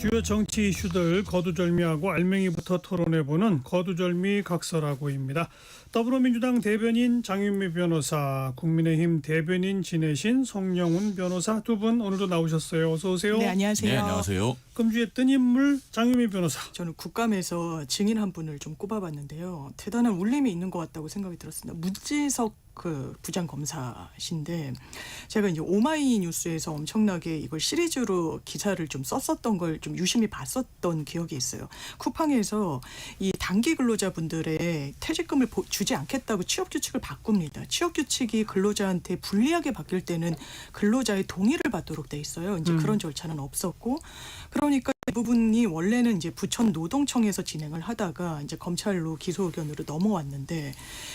주요 정치 이슈들 거두절미하고 알맹이부터 토론해보는 거두절미 각설하고입니다. 더불어민주당 대변인 장윤미 변호사, 국민의힘 대변인 지내신 송영훈 변호사 두 분 오늘도 나오셨어요. 어서 오세요. 네, 안녕하세요. 네, 안녕하세요. 금주의 뜬 인물 장윤미 변호사. 저는 국감에서 증인 한 분을 좀 꼽아봤는데요. 대단한 울림이 있는 것 같다고 생각이 들었습니다. 문지석 부장검사신데 제가 이제 오마이뉴스에서 엄청나게 이걸 시리즈로 기사를 좀 썼었던 걸 좀 유심히 봤었던 기억이 있어요. 쿠팡에서 이 단기 근로자분들의 퇴직금을 주지 않겠다고 취업규칙을 바꿉니다. 취업규칙이 근로자한테 불리하게 바뀔 때는 근로자의 동의를 받도록 돼 있어요. 이제 그런 절차는 없었고, 그러니까 이 부분이 원래는 이제 부천 노동청에서 진행을 하다가 이제 검찰로 기소 의견으로 넘어왔는데,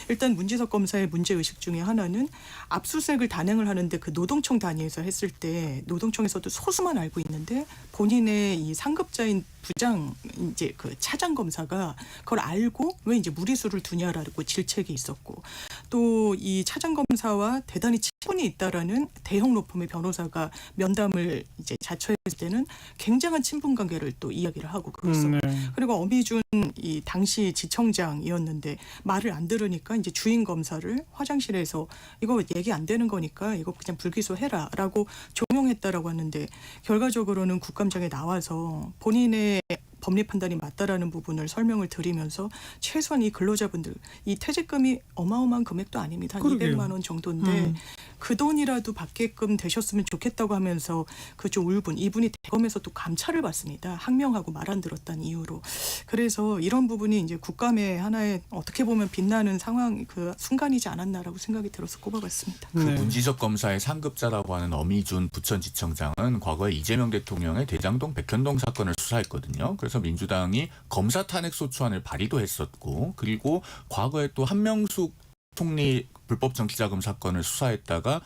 일단 문지석 검사의 문제의식 중에 하나는 압수수색을 단행을 하는데 그 노동청 단위에서 했을 때 노동청에서도 소수만 알고 있는데 본인의 이 상급자인 부장 이제 그 차장 검사가 그걸 알고 왜 이제 무리수를 두냐라고 질책이 있었고, 또 이 차장 검사와 대단히 친분이 있다라는 대형 로펌의 변호사가 면담을 이제 자처했을 때는 굉장한 친분 관계를 또 이야기를 하고 그랬었고, 그리고 어미준 이 당시 지청장이었는데 말을 안 들으니까 이제 주인 검사를 화장실에서 이거 얘기 안 되는 거니까 이거 그냥 불기소해라라고 종용했다라고 하는데, 결과적으로는 국감장에 나와서 본인의 법리 판단이 맞다라는 부분을 설명을 드리면서 최소한 이 근로자분들 이 퇴직금이 어마어마한 금액도 아닙니다. 한 200만 원 정도인데 그 돈이라도 받게끔 되셨으면 좋겠다고 하면서 그 좀 울분, 이분이 대검에서 또 감찰을 받습니다. 항명하고 말 안 들었다는 이유로. 그래서 이런 부분이 이제 국감의 하나의 어떻게 보면 빛나는 상황, 그 순간이지 않았나라고 생각이 들어서 꼽아봤습니다. 그 문지석 검사의 상급자라고 하는 어미준 부천지청장은 과거에 이재명 대통령의 대장동 백현동 사건을 수사했거든요. 그래서 민주당이 검사 탄핵 소추안을 발의도 했었고, 그리고 과거에 또 한명숙 총리 불법 정치자금 사건을 수사했다가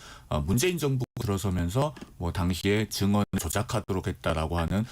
문재인 정부 들어서면서 뭐 당시에 증언을 조작하도록 했다라고 하는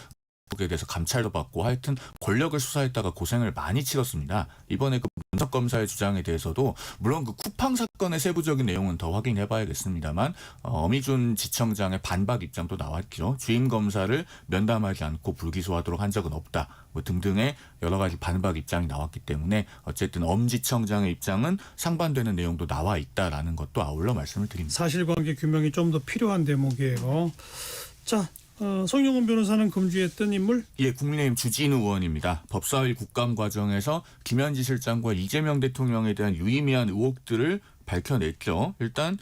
에 대해서 감찰도 받고 하여튼 권력을 수사했다가 고생을 많이 치렀습니다. 이번에 그 문석 검사의 주장에 대해서도 물론 그 쿠팡 사건의 세부적인 내용은 더 확인해봐야겠습니다만 어미준 지청장의 반박 입장도 나왔죠. 주임 검사를 면담하지 않고 불기소하도록 한 적은 없다, 뭐 등등의 여러 가지 반박 입장이 나왔기 때문에 어쨌든 엄지청장의 입장은 상반되는 내용도 나와 있다라는 것도 아울러 말씀을 드립니다. 사실관계 규명이 좀 더 필요한 대목이에요. 자, 송영훈 변호사는 금주의 뜬 인물? 예, 국민의힘 주진우 의원입니다. 법사위 국감 과정에서 김현지 실장과 이재명 대통령에 대한 유의미한 의혹들을 밝혀냈죠. 일단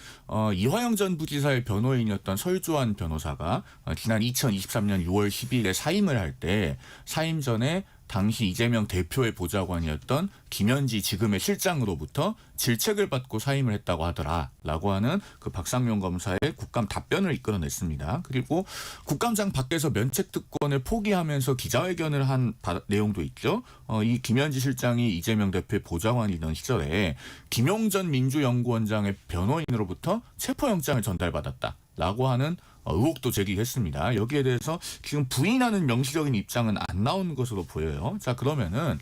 이화영 전 부지사의 변호인이었던 설주환 변호사가 지난 2023년 6월 10일에 사임을 할 때 사임 전에 당시 이재명 대표의 보좌관이었던 김현지 지금의 실장으로부터 질책을 받고 사임을 했다고 하더라라고 하는 그 박상용 검사의 국감 답변을 이끌어냈습니다. 그리고 국감장 밖에서 면책특권을 포기하면서 기자회견을 한 내용도 있죠. 이 김현지 실장이 이재명 대표의 보좌관이던 시절에 김용전 민주연구원장의 변호인으로부터 체포영장을 전달받았다라고 하는 의혹도 제기했습니다. 여기에 대해서 지금 부인하는 명시적인 입장은 안 나오는 것으로 보여요. 자, 그러면은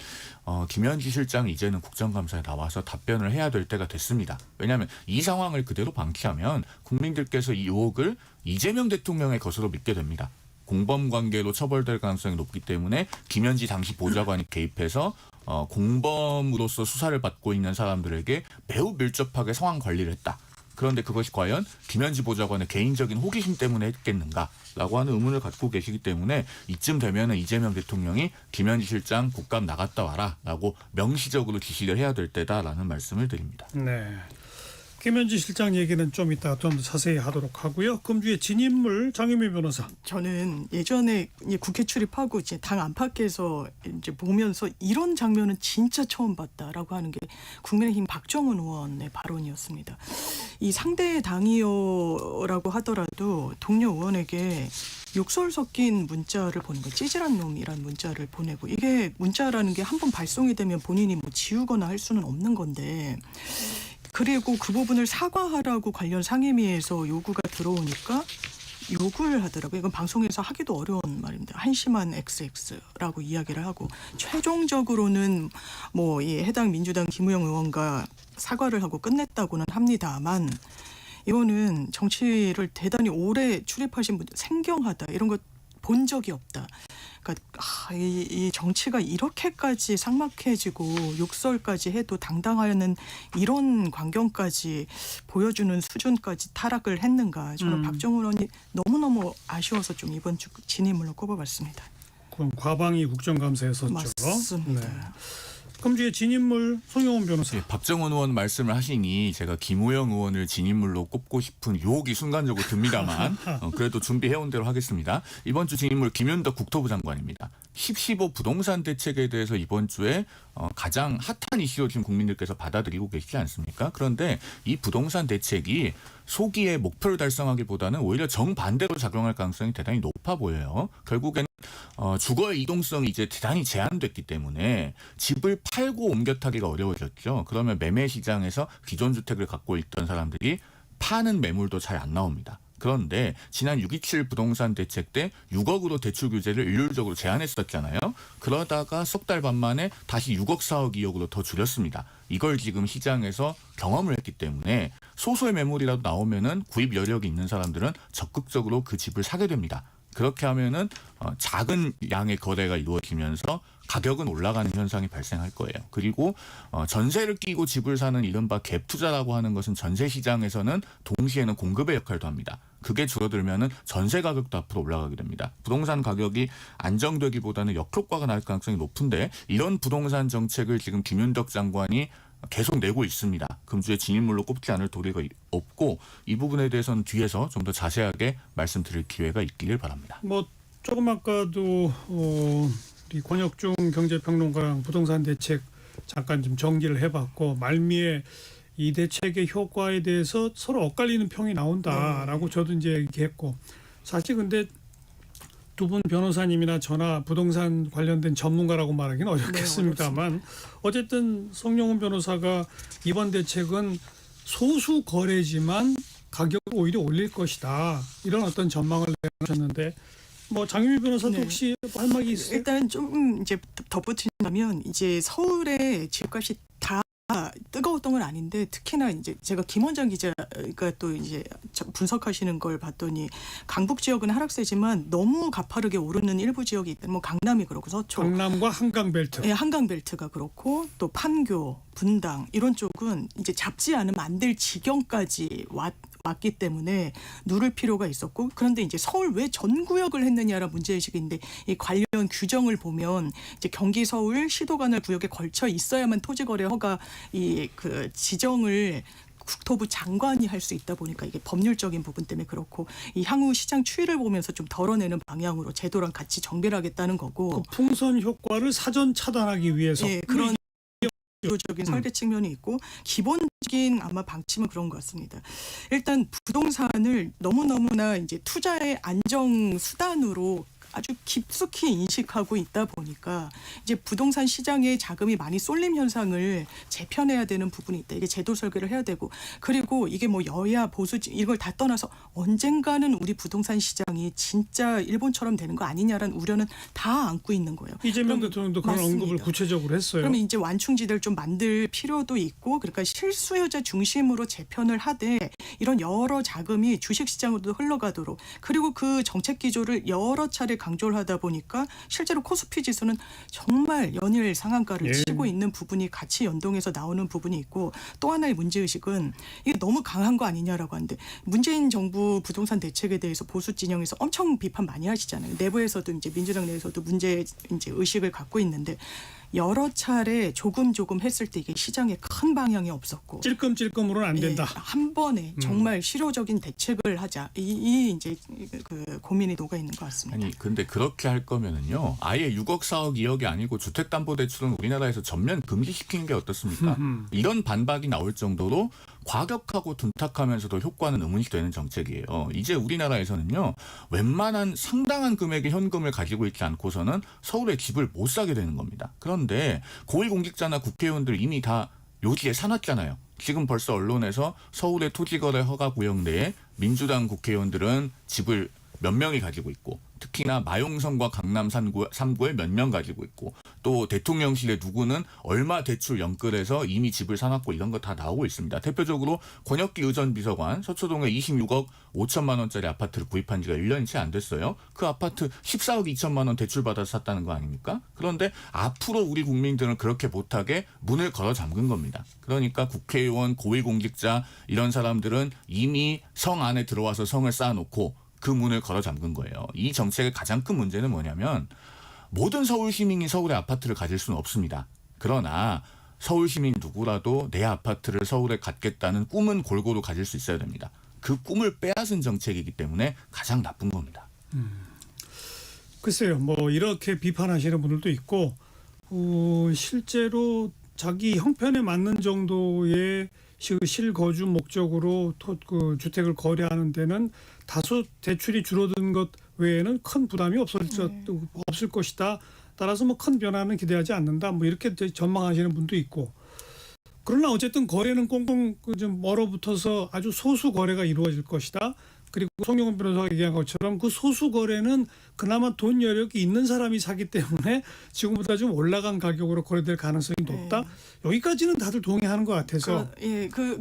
김현지 실장이 이제는 국정감사에 나와서 답변을 해야 될 때가 됐습니다. 왜냐하면 이 상황을 그대로 방치하면 국민들께서 이 의혹을 이재명 대통령의 것으로 믿게 됩니다. 공범 관계로 처벌될 가능성이 높기 때문에 김현지 당시 보좌관이 개입해서 공범으로서 수사를 받고 있는 사람들에게 매우 밀접하게 상황 관리를 했다. 그런데 그것이 과연 김현지 보좌관의 개인적인 호기심 때문에 했겠는가라고 하는 의문을 갖고 계시기 때문에 이쯤 되면은 이재명 대통령이 김현지 실장 국감 나갔다 와라라고 명시적으로 지시를 해야 될 때다라는 말씀을 드립니다. 네. 김현지 실장 얘기는 좀 이따 좀 더 자세히 하도록 하고요. 금주의 진인물 장윤미 변호사. 저는 예전에 국회 출입하고 이제 당 안팎에서 이제 보면서 이런 장면은 진짜 처음 봤다라고 하는 게 국민의힘 박정훈 의원의 발언이었습니다. 이 상대 당이요라고 하더라도 동료 의원에게 욕설 섞인 문자를 보낸 거, 찌질한 놈이란 문자를 보내고, 이게 문자라는 게 한 번 발송이 되면 본인이 뭐 지우거나 할 수는 없는 건데, 그리고 그 부분을 사과하라고 관련 상임위에서 요구가 들어오니까 욕을 하더라고요. 이건 방송에서 하기도 어려운 말입니다. 한심한 XX라고 이야기를 하고, 최종적으로는 뭐 이 해당 민주당 김우영 의원과 사과를 하고 끝냈다고는 합니다만, 이거는 정치를 대단히 오래 출입하신 분들 생경하다 이런 것 본 적이 없다. 그러니까 이 정치가 이렇게까지 삭막해지고 욕설까지 해도 당당하는 이런 광경까지 보여주는 수준까지 타락을 했는가. 저는 박정훈 의원이 너무너무 아쉬워서 좀 이번 주 진인물로 꼽아봤습니다. 그럼 과방위 국정감사였었죠. 맞습니다. 네. 그럼 이제 진인물 송영훈 변호사. 예, 박정훈 의원 말씀을 하시니 제가 김호영 의원을 진인물로 꼽고 싶은 유혹이 순간적으로 듭니다만 그래도 준비해온 대로 하겠습니다. 이번 주 진인물 김윤덕 국토부 장관입니다. 10.15 부동산 대책에 대해서 이번 주에 가장 핫한 이슈로 지금 국민들께서 받아들이고 계시지 않습니까? 그런데 이 부동산 대책이 소기의 목표를 달성하기보다는 오히려 정반대로 작용할 가능성이 대단히 높아 보여요. 결국에는 주거의 이동성이 이제 대단히 제한됐기 때문에 집을 팔고 옮겨 타기가 어려워졌죠. 그러면 매매 시장에서 기존 주택을 갖고 있던 사람들이 파는 매물도 잘 안 나옵니다. 그런데 지난 6.27 부동산 대책 때 6억으로 대출 규제를 일률적으로 제한했었잖아요. 그러다가 석 달 반 만에 다시 6억 4억 2억으로 더 줄였습니다. 이걸 지금 시장에서 경험을 했기 때문에 소수의 매물이라도 나오면은 구입 여력이 있는 사람들은 적극적으로 그 집을 사게 됩니다. 그렇게 하면은 작은 양의 거래가 이루어지면서 가격은 올라가는 현상이 발생할 거예요. 그리고 전세를 끼고 집을 사는 이른바 갭 투자라고 하는 것은 전세 시장에서는 동시에는 공급의 역할도 합니다. 그게 줄어들면은 전세 가격도 앞으로 올라가게 됩니다. 부동산 가격이 안정되기보다는 역효과가 날 가능성이 높은데 이런 부동산 정책을 지금 김윤덕 장관이 계속 내고 있습니다. 금주에 진인물로 꼽지 않을 도리가 없고 이 부분에 대해서는 뒤에서 좀 더 자세하게 말씀드릴 기회가 있기를 바랍니다. 뭐 조금 아까도 우리 권혁중 경제평론가랑 부동산 대책 잠깐 좀 정리를 해봤고 말미에 이 대책의 효과에 대해서 서로 엇갈리는 평이 나온다라고 저도 이제 얘기했고 사실 근데 두 분 변호사님이나 저나 부동산 관련된 전문가라고 말하기는 어렵겠습니다만 어쨌든 송영훈 변호사가 이번 대책은 소수 거래지만 가격을 오히려 올릴 것이다 이런 어떤 전망을 내셨는데 뭐 장유미 변호사도 혹시 할 말이 있어요? 일단 좀 이제 덧붙이자면 이제 서울의 집값이 다 뜨거웠던 건 아닌데 특히나 이제 제가 김원장 기자가 또 이제 분석하시는 걸 봤더니 강북 지역은 하락세지만 너무 가파르게 오르는 일부 지역이 있다. 뭐 강남이 그렇고 서초, 강남과 한강벨트. 네, 한강벨트가 그렇고 또 판교, 분당 이런 쪽은 이제 잡지 않으면 안 될 지경까지 왔기 때문에 누를 필요가 있었고 그런데 이제 서울 왜 전 구역을 했느냐라는 문제의식인데 이 관련 규정을 보면 이제 경기 서울 시도 관할 구역에 걸쳐 있어야만 토지거래 허가 이 그 지정을 국토부 장관이 할 수 있다 보니까 이게 법률적인 부분 때문에 그렇고 이 향후 시장 추이를 보면서 좀 덜어내는 방향으로 제도랑 같이 정비를 하겠다는 거고 그 풍선 효과를 사전 차단하기 위해서 예, 그런 기초적인 설계 측면이 있고 기본적인 아마 방침은 그런 것 같습니다. 일단 부동산을 너무너무나 이제 투자의 안정 수단으로 아주 깊숙이 인식하고 있다 보니까 이제 부동산 시장에 자금이 많이 쏠림 현상을 재편해야 되는 부분이 있다. 이게 제도 설계를 해야 되고 그리고 이게 뭐 여야 보수 이걸 다 떠나서 언젠가는 우리 부동산 시장이 진짜 일본처럼 되는 거 아니냐라는 우려는 다 안고 있는 거예요. 이재명 대통령도 그런 맞습니다. 언급을 구체적으로 했어요. 그러면 이제 완충지대를 좀 만들 필요도 있고 그러니까 실수요자 중심으로 재편을 하되 이런 여러 자금이 주식시장으로도 흘러가도록 그리고 그 정책 기조를 여러 차례 강조를 하다 보니까 실제로 코스피 지수는 정말 연일 상한가를 치고 있는 부분이 같이 연동해서 나오는 부분이 있고 또 하나의 문제의식은 이게 너무 강한 거 아니냐라고 하는데 문재인 정부 부동산 대책에 대해서 보수 진영에서 엄청 비판 많이 하시잖아요. 내부에서도 이제 민주당 내에서도 문제 이제 의식을 갖고 있는데 여러 차례 조금 했을 때 이게 시장에 큰 방향이 없었고 찔끔찔끔으로는 안 된다. 예, 한 번에 정말 실효적인 대책을 하자 이 이제 그 고민이 녹아 있는 것 같습니다. 아니 근데 그렇게 할 거면은요 아예 6억 4억 2억이 아니고 주택담보대출은 우리나라에서 전면 금지시키는 게 어떻습니까? 이런 반박이 나올 정도로 과격하고 둔탁하면서도 효과는 의문시되는 정책이에요. 이제 우리나라에서는요 웬만한 상당한 금액의 현금을 가지고 있지 않고서는 서울에 집을 못 사게 되는 겁니다. 그런데 고위공직자나 국회의원들 이미 다 요지에 사놨잖아요. 지금 벌써 언론에서 서울의 토지거래 허가 구역 내에 민주당 국회의원들은 집을 몇 명이 가지고 있고 특히나 마용성과 강남 3구에 몇 명 가지고 있고 또 대통령실에 누구는 얼마 대출 연끌해서 이미 집을 사놨고 이런 거 다 나오고 있습니다. 대표적으로 권혁기 의전 비서관 서초동에 26억 5천만 원짜리 아파트를 구입한 지가 1년이 채 안 됐어요. 그 아파트 14억 2천만 원 대출받아서 샀다는 거 아닙니까? 그런데 앞으로 우리 국민들은 그렇게 못하게 문을 걸어 잠근 겁니다. 그러니까 국회의원, 고위공직자 이런 사람들은 이미 성 안에 들어와서 성을 쌓아놓고 그 문을 걸어 잠근 거예요. 이 정책의 가장 큰 문제는 뭐냐면 모든 서울 시민이 서울에 아파트를 가질 수는 없습니다. 그러나 서울 시민 누구라도 내 아파트를 서울에 갖겠다는 꿈은 골고루 가질 수 있어야 됩니다. 그 꿈을 빼앗은 정책이기 때문에 가장 나쁜 겁니다. 글쎄요, 뭐 이렇게 비판하시는 분들도 있고 실제로 자기 형편에 맞는 정도의 실거주 목적으로 그 주택을 거래하는 데는 다소 대출이 줄어든 것 외에는 큰 부담이 없을 것이다. 따라서 뭐 큰 변화는 기대하지 않는다. 뭐 이렇게 전망하시는 분도 있고. 그러나 어쨌든 거래는 꽁꽁 좀 얼어붙어서 아주 소수 거래가 이루어질 것이다. 그리고 송영훈 변호사가 얘기한 것처럼 그 소수 거래는 그나마 돈 여력이 있는 사람이 사기 때문에 지금보다 좀 올라간 가격으로 거래될 가능성이 높다. 네. 여기까지는 다들 동의하는 것 같아서.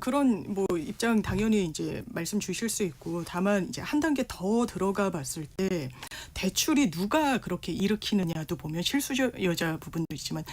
그런 뭐 입장 당연히 이제 말씀 주실 수 있고 다만 이제 한 단계 더 들어가 봤을 때 대출이 누가 그렇게 일으키느냐도 보면 실수요자 부분도 있지만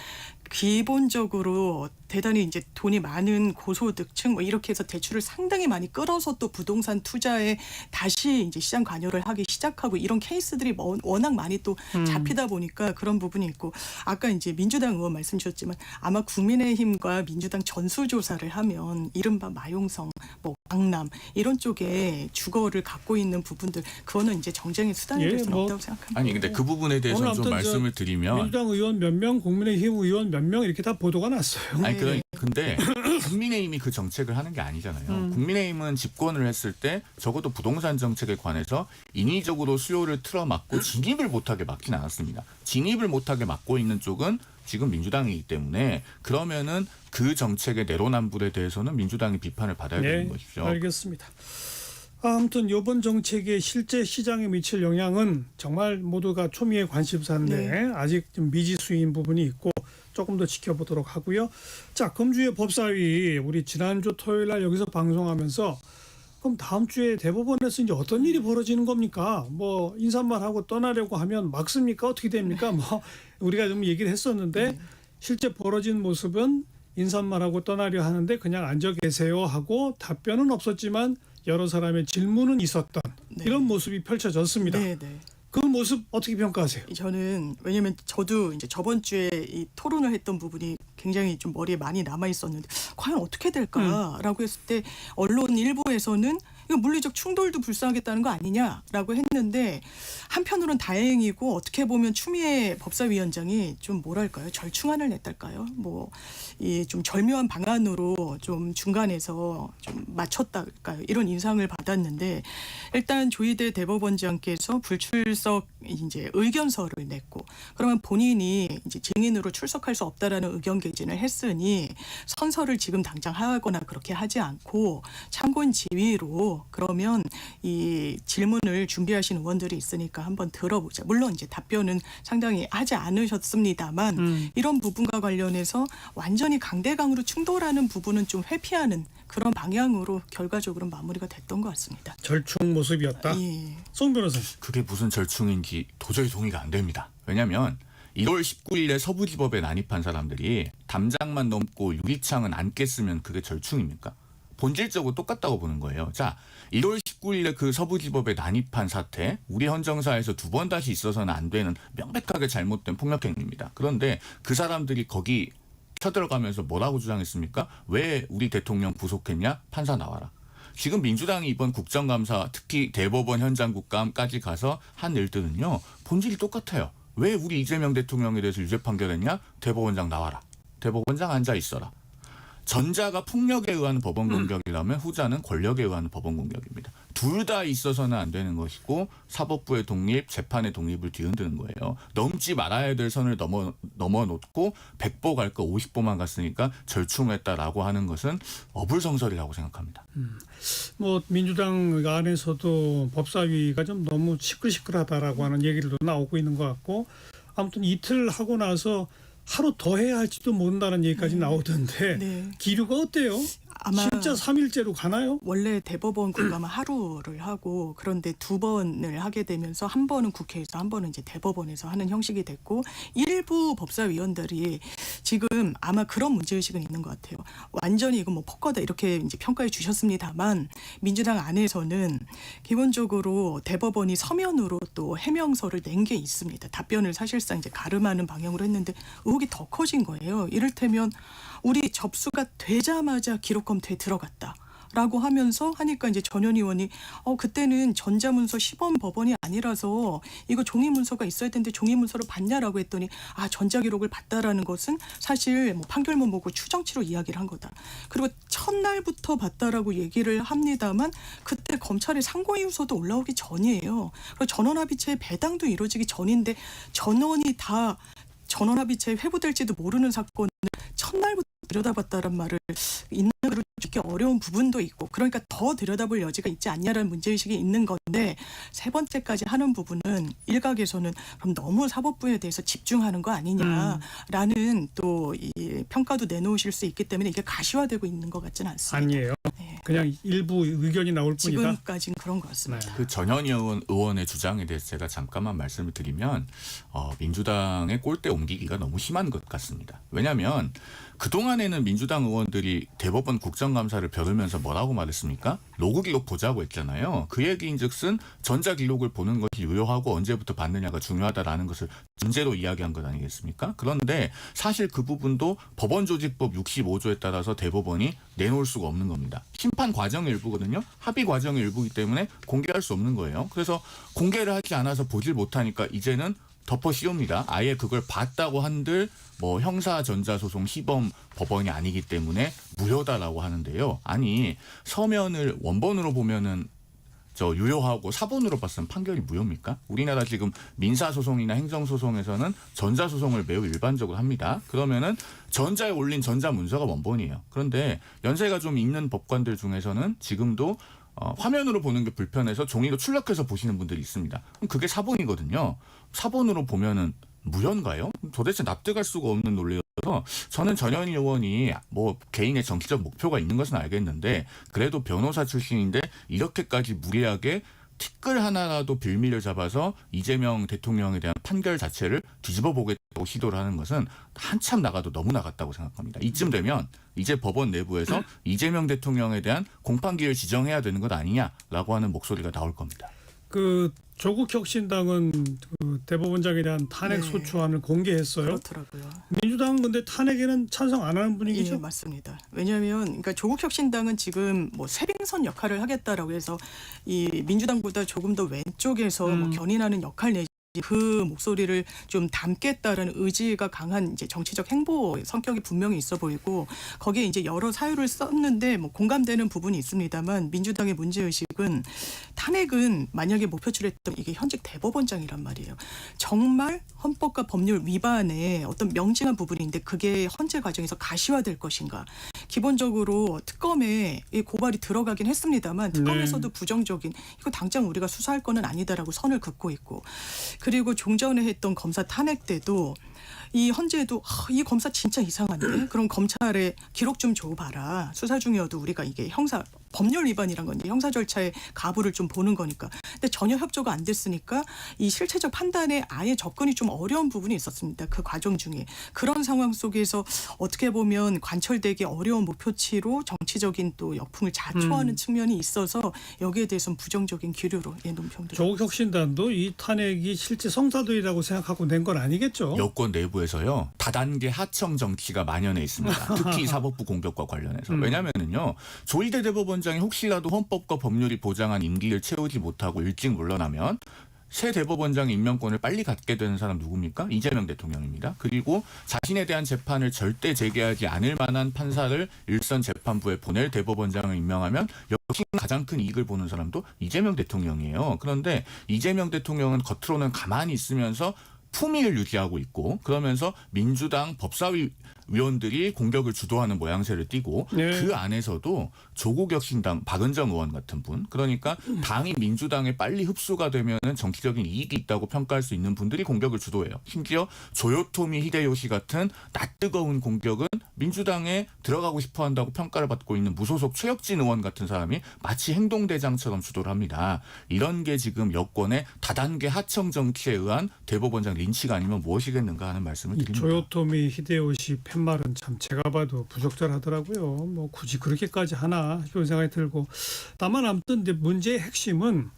기본적으로 대단히 이제 돈이 많은 고소득층 뭐 이렇게 해서 대출을 상당히 많이 끌어서 또 부동산 투자에 다시 이제 시장 관여를 하기 시작하고 이런 케이스들이 워낙 많이 또 잡히다 보니까 그런 부분이 있고 아까 이제 민주당 의원 말씀 주셨지만 아마 국민의힘과 민주당 전수조사를 하면 이른바 마용성 뭐 강남 이런 쪽에 주거를 갖고 있는 부분들 그거는 이제 정쟁의 수단이 될 수는 없다고 생각합니다. 아니 근데 그 부분에 대해서 좀 말씀을 드리면 민주당 의원 몇 명, 국민의힘 의원 몇 명 이렇게 다 보도가 났어요. 아니 근데 국민의힘이 그 정책을 하는 게 아니잖아요. 국민의힘은 집권을 했을 때 적어도 부동산 정책에 관해서 인위적으로 수요를 틀어막고 진입을 못하게 막진 않았습니다. 진입을 못하게 막고 있는 쪽은 지금 민주당이기 때문에 그러면은 그 정책의 내로남불에 대해서는 민주당이 비판을 받아야 되는 것이죠. 알겠습니다. 아무튼 이번 정책의 실제 시장에 미칠 영향은 정말 모두가 초미의 관심사인데 아직 좀 미지수인 부분이 있고 조금 더 지켜보도록 하고요. 자, 금주의 법사위 우리 지난주 토요일 날 여기서 방송하면서 그럼 다음 주에 대법원에서 이제 어떤 일이 벌어지는 겁니까? 뭐 인사말 하고 떠나려고 하면 막습니까? 어떻게 됩니까? 뭐 우리가 좀 얘기를 했었는데 실제 벌어진 모습은 인사말 하고 떠나려 하는데 그냥 앉아 계세요 하고 답변은 없었지만 여러 사람의 질문은 있었던 이런 모습이 펼쳐졌습니다. 그 모습 어떻게 평가하세요? 저는 왜냐하면 저도 이제 저번 주에 이 토론을 했던 부분이 굉장히 좀 머리에 많이 남아 있었는데 과연 어떻게 될까라고 했을 때 언론 일부에서는 이거 물리적 충돌도 불사하겠다는 거 아니냐라고 했는데 한편으로는 다행이고 어떻게 보면 추미애 법사위원장이 좀 뭐랄까요 절충안을 냈달까요 뭐 이 좀 절묘한 방안으로 좀 중간에서 좀 맞췄달까요 이런 인상을 받았는데 일단 조희대 대법원장께서 불출석 이제 의견서를 냈고 그러면 본인이 이제 증인으로 출석할 수 없다라는 의견 개진을 했으니 선서를 지금 당장 하거나 그렇게 하지 않고 참고인 지위로 그러면 이 질문을 준비하신 의원들이 있으니까 한번 들어보자. 물론 이제 답변은 상당히 하지 않으셨습니다만 이런 부분과 관련해서 완전히 강대강으로 충돌하는 부분은 좀 회피하는 그런 방향으로 결과적으로 마무리가 됐던 것 같습니다. 절충 모습이었다. 송 변호사. 그게 무슨 절충인지 도저히 동의가 안 됩니다. 왜냐하면 1월 19일에 서부지법에 난입한 사람들이 담장만 넘고 유리창은 안 깼으면 그게 절충입니까? 본질적으로 똑같다고 보는 거예요. 자, 1월 19일에 그 서부지법에 난입한 사태, 우리 헌정사에서 두 번 다시 있어서는 안 되는 명백하게 잘못된 폭력행위입니다. 그런데 그 사람들이 거기 쳐들어가면서 뭐라고 주장했습니까? 왜 우리 대통령 구속했냐? 판사 나와라. 지금 민주당이 이번 국정감사 특히 대법원 현장국감까지 가서 한 일들은요. 본질이 똑같아요. 왜 우리 이재명 대통령에 대해서 유죄 판결했냐? 대법원장 나와라. 대법원장 앉아 있어라. 전자가 폭력에 의한 법원 공격이라면 후자는 권력에 의한 법원 공격입니다. 둘 다 있어서는 안 되는 것이고 사법부의 독립, 재판의 독립을 뒤흔드는 거예요. 넘지 말아야 될 선을 넘어놓고 100보 갈 거 50보만 갔으니까 절충했다라고 하는 것은 어불성설이라고 생각합니다. 뭐 민주당 안에서도 법사위가 좀 너무 시끌시끌하다라고 하는 얘기들도 나오고 있는 것 같고 아무튼 이틀 하고 나서 하루 더 해야 할지도 모른다는 얘기까지 나오던데 네. 기류가 어때요? 아마 진짜 3일째로 가나요? 원래 대법원 국감은 하루를 하고 그런데 2번을 하게 되면서 한 번은 국회에서 한 번은 이제 대법원에서 하는 형식이 됐고 일부 법사위원들이 지금 아마 그런 문제의식은 있는 것 같아요. 완전히 이거 뭐 폭거다 이렇게 이제 평가해 주셨습니다만 민주당 안에서는 기본적으로 대법원이 서면으로 또 해명서를 낸 게 있습니다. 답변을 사실상 이제 가름하는 방향으로 했는데 의혹이 더 커진 거예요. 이를테면 우리 접수가 되자마자 기록 검토에 들어갔다. 라고 하면서 하니까 이제 전현 의원이 그때는 전자문서 시범 법원이 아니라서 이거 종이문서가 있어야 되는데 종이문서를 봤냐라고 했더니 전자기록을 봤다라는 것은 사실 뭐 판결문 보고 추정치로 이야기를 한 거다. 그리고 첫날부터 봤다라고 얘기를 합니다만 그때 검찰의 상고이유서도 올라오기 전이에요. 그리고 전원합의체의 배당도 이루어지기 전인데 전원합의체 회부될지도 모르는 사건을 첫날부터 들여다봤다란 말을 있는 글을 듣기 어려운 부분도 있고 그러니까 더 들여다볼 여지가 있지 않냐라는 문제의식이 있는 건데 세 번째까지 하는 부분은 일각에서는 그럼 너무 사법부에 대해서 집중하는 거 아니냐라는 또 이 평가도 내놓으실 수 있기 때문에 이게 가시화되고 있는 것 같지는 않습니다. 아니에요. 네. 그냥 일부 의견이 나올 뿐이다. 지금까지는 그런 것 같습니다. 네. 그 전현 의원의 주장에 대해서 제가 잠깐만 말씀을 드리면 민주당의 꼴대 옮기기가 너무 심한 것 같습니다. 왜냐하면 그동안에는 민주당 의원들이 대법원 국정감사를 벼르면서 뭐라고 말했습니까? 로그 기록 보자고 했잖아요. 그 얘기인즉슨 전자기록을 보는 것이 유효하고 언제부터 받느냐가 중요하다라는 것을 전제로 이야기한 것 아니겠습니까? 그런데 사실 그 부분도 법원조직법 65조에 따라서 대법원이 내놓을 수가 없는 겁니다. 심판 과정의 일부거든요. 합의 과정의 일부이기 때문에 공개할 수 없는 거예요. 그래서 공개를 하지 않아서 보질 못하니까 이제는 덮어 씌웁니다. 아예 그걸 봤다고 한들 뭐 형사 전자소송 시범 법원이 아니기 때문에 무효다라고 하는데요. 아니 서면을 원본으로 보면은 유효하고 사본으로 봤으면 판결이 무효입니까? 우리나라 지금 민사소송이나 행정소송에서는 전자소송을 매우 일반적으로 합니다. 그러면은 전자에 올린 전자문서가 원본이에요. 그런데 연세가 좀 있는 법관들 중에서는 지금도 화면으로 보는 게 불편해서 종이로 출력해서 보시는 분들이 있습니다. 그럼 그게 사본이거든요. 사본으로 보면은 무효인가요? 도대체 납득할 수가 없는 논리여서 저는 전현 의원이 뭐 개인의 정치적 목표가 있는 것은 알겠는데 그래도 변호사 출신인데 이렇게까지 무리하게 티끌 하나라도 빌미를 잡아서 이재명 대통령에 대한 판결 자체를 뒤집어 보겠다고 시도를 하는 것은 한참 나가도 너무 나갔다고 생각합니다. 이쯤 되면 이제 법원 내부에서 이재명 대통령에 대한 공판기를 지정해야 되는 것 아니냐라고 하는 목소리가 나올 겁니다. 그 조국 혁신당은 그 대법원장에 대한 탄핵 네. 소추안을 공개했어요. 그렇더라고요. 민주당은 근데 탄핵에는 찬성 안 하는 분위기죠. 예, 맞습니다. 왜냐하면 그러니까 조국 혁신당은 지금 뭐 세빙선 역할을 하겠다라고 해서 이 민주당보다 조금 더 왼쪽에서 뭐 견인하는 역할 내지 그 목소리를 좀 담겠다라는 의지가 강한 이제 정치적 행보 성격이 분명히 있어 보이고 거기에 이제 여러 사유를 썼는데 뭐 공감되는 부분이 있습니다만 민주당의 문제의식은 탄핵은 만약에 목표치했던 이게 현직 대법원장이란 말이에요. 정말 헌법과 법률 위반의 어떤 명징한 부분인데 그게 헌재 과정에서 가시화될 것인가. 기본적으로 특검에 이 고발이 들어가긴 했습니다만 특검에서도 부정적인 이거 당장 우리가 수사할 거는 아니다라고 선을 긋고 있고 그리고 종전에 했던 검사 탄핵 때도 이 헌재도 이 검사 진짜 이상한데 그럼 검찰에 기록 좀 줘봐라. 수사 중이어도 우리가 이게 형사 법률 위반이란 건 이제 형사 절차의 가부를 좀 보는 거니까. 근데 전혀 협조가 안 됐으니까 이 실체적 판단에 아예 접근이 좀 어려운 부분이 있었습니다. 그 과정 중에. 그런 상황 속에서 어떻게 보면 관철되기 어려운 목표치로 정치적인 또 역풍을 자초하는 측면이 있어서 여기에 대해서는 부정적인 기류로 논평들. 조국 혁신당도 이 탄핵이 실제 성사들이라고 생각하고 낸 건 아니겠죠. 여권 내부에서요 다단계 하청 정치가 만연해 있습니다. 특히 사법부 공백과 관련해서. 왜냐하면요 조희대 대법원장이 혹시라도 헌법과 법률이 보장한 임기를 채우지 못하고 일찍 물러나면 새 대법원장 임명권을 빨리 갖게 되는 사람 누굽니까? 이재명 대통령입니다. 그리고 자신에 대한 재판을 절대 재개하지 않을 만한 판사를 일선 재판부에 보낼 대법원장을 임명하면 역시 가장 큰 이익을 보는 사람도 이재명 대통령이에요. 그런데 이재명 대통령은 겉으로는 가만히 있으면서 품위를 유지하고 있고 그러면서 민주당 법사위 위원들이 공격을 주도하는 모양새를 띠고 네. 그 안에서도 조국혁신당 박은정 의원 같은 분 그러니까 당이 민주당에 빨리 흡수가 되면은 정치적인 이익이 있다고 평가할 수 있는 분들이 공격을 주도해요. 심지어 조요토미 히데요시 같은 낯뜨거운 공격은 민주당에 들어가고 싶어 한다고 평가를 받고 있는 무소속 최혁진 의원 같은 사람이 마치 행동대장처럼 주도를 합니다. 이런 게 지금 여권의 다단계 하청 정치에 의한 대법원장 린치가 아니면 무엇이겠는가 하는 말씀을 이 드립니다. 조요토미 히데요시 팻말은 참 제가 봐도 부적절하더라고요. 뭐 굳이 그렇게까지 하나 싶은 생각이 들고 다만 아무튼 이제 문제의 핵심은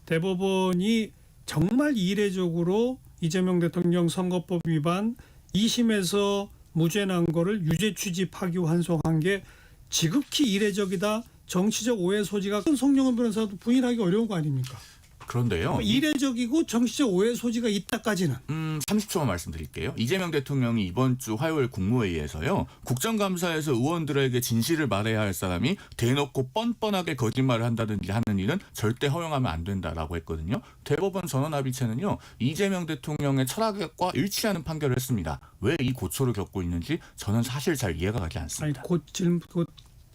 대법원이 정말 이례적으로 이재명 대통령 선거법 위반 2심에서 무죄 난 거를 유죄 취지 파기 환송한 게 지극히 이례적이다. 정치적 오해 소지가 큰 송영은 변호사도 부인하기 어려운 거 아닙니까? 그런데요. 이례적이고 정치적 오해 소지가 있다까지는 30초만 말씀드릴게요. 이재명 대통령이 이번 주 화요일 국무회의에서요. 국정감사에서 의원들에게 진실을 말해야 할 사람이 대놓고 뻔뻔하게 거짓말을 한다든지 하는 일은 절대 허용하면 안 된다라고 했거든요. 대법원 전원합의체는요. 이재명 대통령의 철학과 일치하는 판결을 했습니다. 왜 이 고초를 겪고 있는지 저는 사실 잘 이해가 가지 아니 않습니다. 곧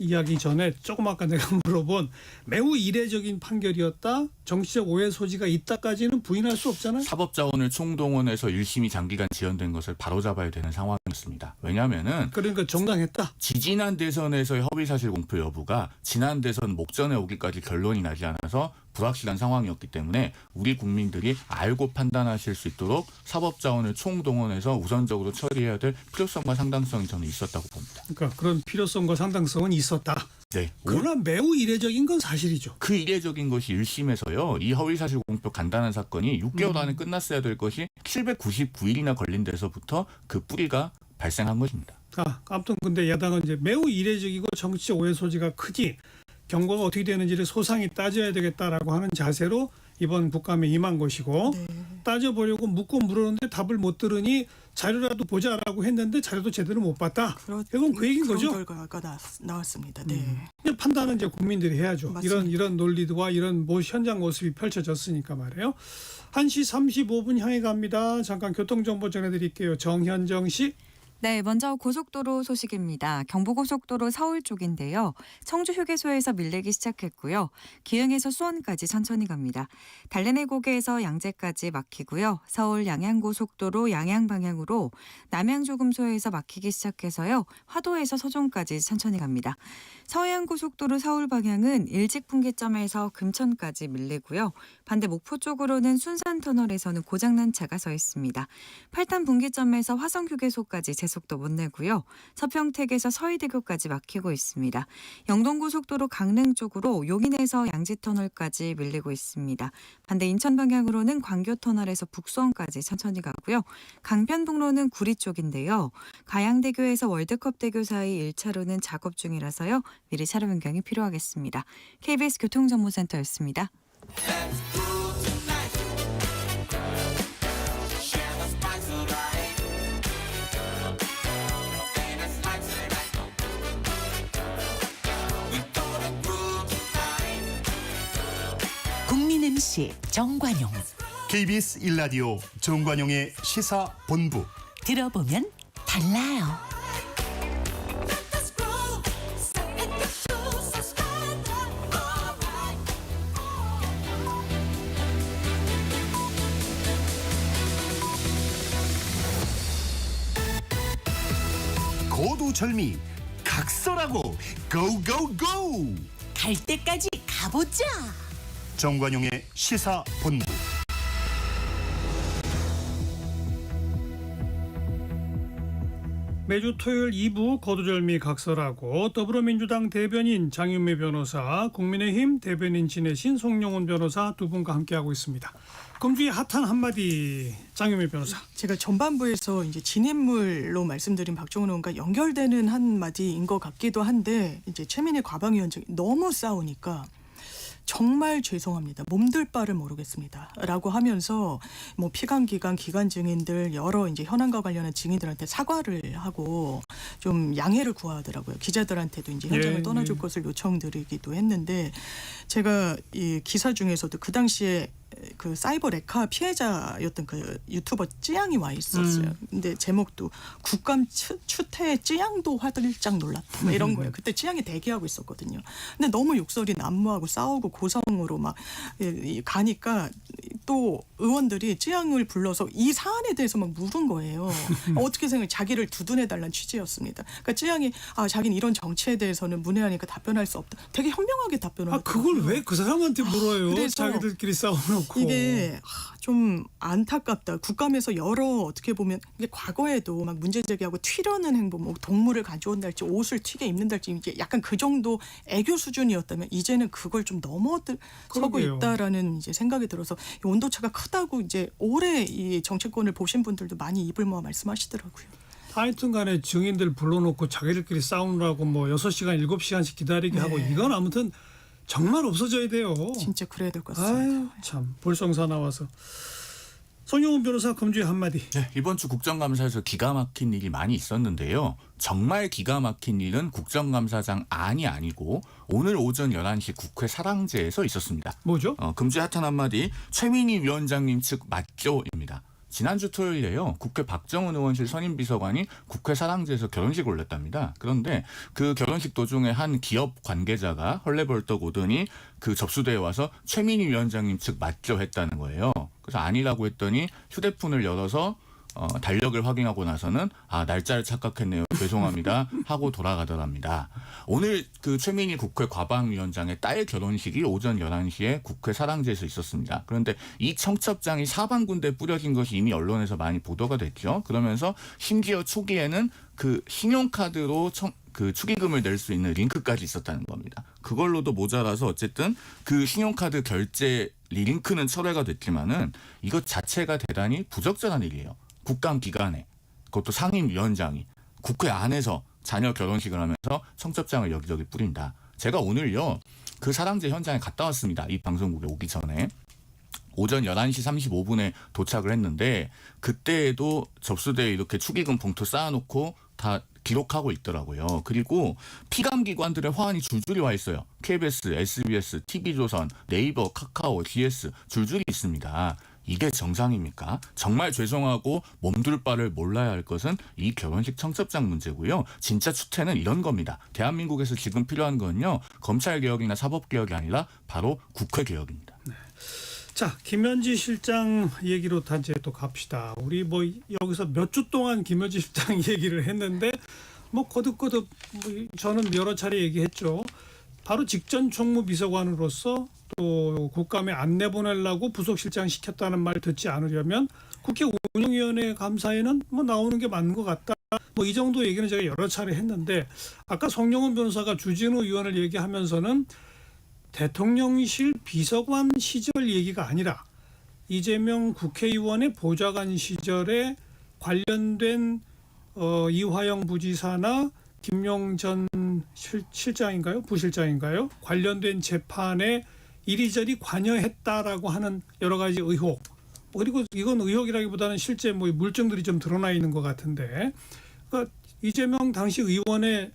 이야기 전에 조금 아까 내가 물어본 매우 이례적인 판결이었다. 정치적 오해 소지가 있다까지는 부인할 수 없잖아요. 사법자원을 총동원해서 1심이 장기간 지연된 것을 바로잡아야 되는 상황이었습니다. 왜냐하면은 그러니까 정당했다. 지지난 대선에서의 허위사실 공표 여부가 지난 대선 목전에 오기까지 결론이 나지 않아서 불확실한 상황이었기 때문에 우리 국민들이 알고 판단하실 수 있도록 사법자원을 총동원해서 우선적으로 처리해야 될 필요성과 상당성이 저는 있었다고 봅니다. 그러니까 그런 필요성과 상당성은 있었다. 네. 그러나 매우 이례적인 건 사실이죠. 그 이례적인 것이 1심에서요. 이 허위사실 공표 간단한 사건이 6개월 안에 끝났어야 될 것이 799일이나 걸린 데서부터 그 뿌리가 발생한 것입니다. 아무튼 근데 야당은 이제 매우 이례적이고 정치적 오해 소지가 크지 경과가 어떻게 되는지를 소상히 따져야 되겠다라고 하는 자세로 이번 국감에 임한 것이고 따져보려고 묻고 물었는데 답을 못 들으니 자료라도 보자라고 했는데 자료도 제대로 못 봤다. 이건 그 얘기인 거죠. 그런 결과가 나왔습니다. 네. 이제 판단은 이제 국민들이 해야죠. 맞습니다. 이런 논리와 이런 현장 모습이 펼쳐졌으니까 말이에요. 1시 35분 향해 갑니다. 잠깐 교통정보 전해드릴게요. 정현정 씨. 네, 먼저 고속도로 소식입니다. 경부고속도로 서울 쪽인데요. 청주 휴게소에서 밀리기 시작했고요. 기흥에서 수원까지 천천히 갑니다. 달래내고개에서 양재까지 막히고요. 서울 양양고속도로 양양 방향으로 남양주금소에서 막히기 시작해서요. 화도에서 서종까지 천천히 갑니다. 서해안고속도로 서울 방향은 일직분기점에서 금천까지 밀리고요. 반대 목포 쪽으로는 순산터널에서는 고장난 차가 서 있습니다. 8탄 분기점에서 화성휴게소까지 속도 못 내고요. 서평택에서 서해대교까지 막히고 있습니다. 영동고속도로 강릉 쪽으로 용인에서 양지터널까지 밀리고 있습니다. 반대 인천 방향으로는 광교터널에서 북수원까지 천천히 가고요. 강변북로는 구리 쪽인데요. 가양대교에서 월드컵대교 사이 1차로는 작업 중이라서요. 미리 차로 변경이 필요하겠습니다. KBS 교통정보센터였습니다. 국민 MC 정관용. KBS 1라디오 정관용의 시사본부. 들어보면 달라요. 고두절미 각설하고 고고고. 갈 때까지 가보자. 정관용의 시사본부. 매주 토요일 2부 거두절미 각설하고 더불어민주당 대변인 장윤미 변호사, 국민의힘 대변인 지내신 송영훈 변호사 두 분과 함께하고 있습니다. 금주의 핫한 한마디 장윤미 변호사. 제가 전반부에서 이제 진인물로 말씀드린 박종훈 의원과 연결되는 한마디인 것 같기도 한데 이제 최민희 과방위원장이 너무 싸우니까 정말 죄송합니다. 몸둘 바를 모르겠습니다.라고 하면서 뭐 피감기관 기관 증인들 여러 이제 현안과 관련한 증인들한테 사과를 하고 좀 양해를 구하더라고요. 기자들한테도 이제 현장을 예, 떠나줄 예. 것을 요청드리기도 했는데 제가 이 기사 중에서도 그 당시에 그 사이버 레카 피해자였던 그 유튜버 찌양이 와 있었어요. 근데 제목도 국감 추태에 찌양도 화들짝 놀랐다. 뭐 이런 거예요. 그때 찌양이 대기하고 있었거든요. 근데 너무 욕설이 난무하고 싸우고 고성으로 막 가니까 또 의원들이 찌양을 불러서 이 사안에 대해서 막 물은 거예요. 어떻게 생각해? 자기를 두둔해달라는 취지였습니다. 그러니까 찌양이 자기는 이런 정치에 대해서는 문외하니까 답변할 수 없다. 되게 현명하게 답변을 그걸 하더라고요. 왜 그 사람한테 물어요? 그래서 자기들끼리 싸워놓고. 이게 좀 안타깝다. 국감에서 여러 어떻게 보면 이게 과거에도 막 문제 제기하고 튀려는 행동, 뭐 동물을 가져온달지 옷을 튀게 입는달지 이제 약간 그 정도 애교 수준이었다면 이제는 그걸 좀 넘어서고 그러게요. 있다라는 이제 생각이 들어서 이 온도차가 크다고 이제 오래 이 정치권을 보신 분들도 많이 입을 모아 말씀하시더라고요. 하여튼 간에 증인들 불러놓고 자기들끼리 싸우느라고 뭐 6시간, 7시간씩 기다리게 하고 이건 아무튼 정말 없어져야 돼요. 진짜 그래야 될 것 같습니다. 아유 참 볼성사 나와서. 송영훈 변호사 검주의 한마디. 네, 이번 주 국정감사에서 기가 막힌 일이 많이 있었는데요. 정말 기가 막힌 일은 국정감사장 안이 아니고 오늘 오전 11시 국회 사랑제에서 있었습니다. 뭐죠? 금주의 핫한 한마디 최민희 위원장님 측 맞죠입니다. 지난주 토요일에요. 국회 박정훈 의원실 선임비서관이 국회 사랑제에서 결혼식을 올렸답니다. 그런데 그 결혼식 도중에 한 기업 관계자가 헐레벌떡 오더니 그 접수대에 와서 최민희 위원장님 측 맞죠 했다는 거예요. 그래서 아니라고 했더니 휴대폰을 열어서 달력을 확인하고 나서는 날짜를 착각했네요. 죄송합니다. 하고 돌아가더랍니다. 오늘 그 최민희 국회 과방위원장의 딸 결혼식이 오전 11시에 국회 사랑제에서 있었습니다. 그런데 이 청첩장이 사방군데 뿌려진 것이 이미 언론에서 많이 보도가 됐죠. 그러면서 심지어 초기에는 그 신용카드로 그 축의금을 낼 수 있는 링크까지 있었다는 겁니다. 그걸로도 모자라서 어쨌든 그 신용카드 결제 링크는 철회가 됐지만은 이것 자체가 대단히 부적절한 일이에요. 국감 기간에 그것도 상임위원장이 국회 안에서 자녀 결혼식을 하면서 청첩장을 여기저기 뿌린다. 제가 오늘요 그 사랑제 현장에 갔다 왔습니다. 이 방송국에 오기 전에. 오전 11시 35분에 도착을 했는데 그때에도 접수대에 이렇게 축의금 봉투 쌓아놓고 다 기록하고 있더라고요. 그리고 피감기관들의 화환이 줄줄이 와 있어요. KBS, SBS, TV조선, 네이버, 카카오, GS 줄줄이 있습니다. 이게 정상입니까? 정말 죄송하고 몸둘 바를 몰라야 할 것은 이 결혼식 청첩장 문제고요. 진짜 추태는 이런 겁니다. 대한민국에서 지금 필요한 건요. 검찰개혁이나 사법개혁이 아니라 바로 국회개혁입니다. 자, 김현지 실장 얘기로 단체 또 갑시다. 우리 뭐 여기서 몇 주 동안 김현지 실장 얘기를 했는데 뭐 거듭거듭 저는 여러 차례 얘기했죠. 바로 직전 총무비서관으로서 또 국감에 안 내보내려고 부속실장 시켰다는 말 듣지 않으려면 국회 운영위원회 감사에는 뭐 나오는 게 맞는 것 같다. 뭐 이 정도 얘기는 제가 여러 차례 했는데 아까 송영훈 변호사가 주진우 의원을 얘기하면서는 대통령실 비서관 시절 얘기가 아니라 이재명 국회의원의 보좌관 시절에 관련된 이화영 부지사나 김용전 실장인가요? 부실장인가요? 관련된 재판에 이리저리 관여했다라고 하는 여러 가지 의혹. 그리고 이건 의혹이라기보다는 실제 뭐 물증들이 좀 드러나 있는 것 같은데, 그러니까 이재명 당시 의원의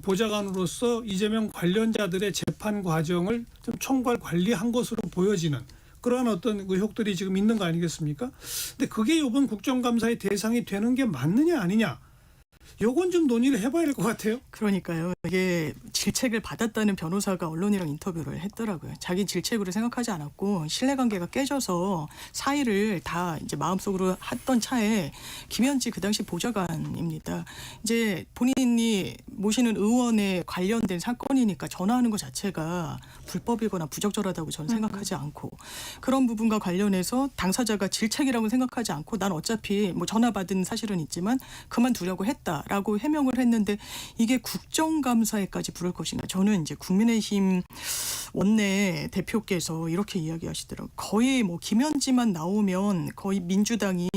보좌관으로서 이재명 관련자들의 재판 과정을 좀 총괄 관리한 것으로 보여지는 그러한 어떤 의혹들이 지금 있는 거 아니겠습니까? 근데 그게 이번 국정감사의 대상이 되는 게 맞느냐 아니냐? 요건 좀 논의를 해봐야 될 것 같아요. 그러니까요. 이게 질책을 받았다는 변호사가 언론이랑 인터뷰를 했더라고요. 자기 질책으로 생각하지 않았고 신뢰관계가 깨져서 사의를 다 이제 마음속으로 했던 차에 김현지 그 당시 보좌관입니다. 이제 본인이 모시는 의원에 관련된 사건이니까 전화하는 것 자체가 불법이거나 부적절하다고 저는 생각하지 않고 그런 부분과 관련해서 당사자가 질책이라고 생각하지 않고 난 어차피 뭐 전화 받은 사실은 있지만 그만두려고 했다라고 해명을 했는데 이게 국정감사에까지 부를 것인가. 저는 이제 국민의힘 원내 대표께서 이렇게 이야기하시더라고요. 거의 뭐 김현지만 나오면 거의 민주당이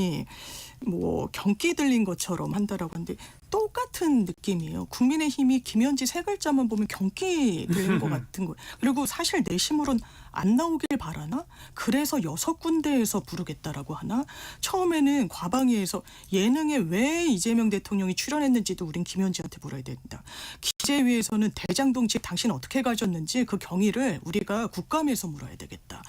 뭐 경기 들린 것처럼 한다라고 하는데 똑같은 느낌이에요. 국민의힘이 김현지 세 글자만 보면 경기 들린 것 같은 거예요. 그리고 사실 내심으로는 안 나오길 바라나? 그래서 6군데에서 부르겠다라고 하나? 처음에는 과방위에서 예능에 왜 이재명 대통령이 출연했는지도 우린 김현지한테 물어야 된다. 기재위에서는 대장동 집 당신 어떻게 가졌는지 그 경위를 우리가 국감에서 물어야 되겠다.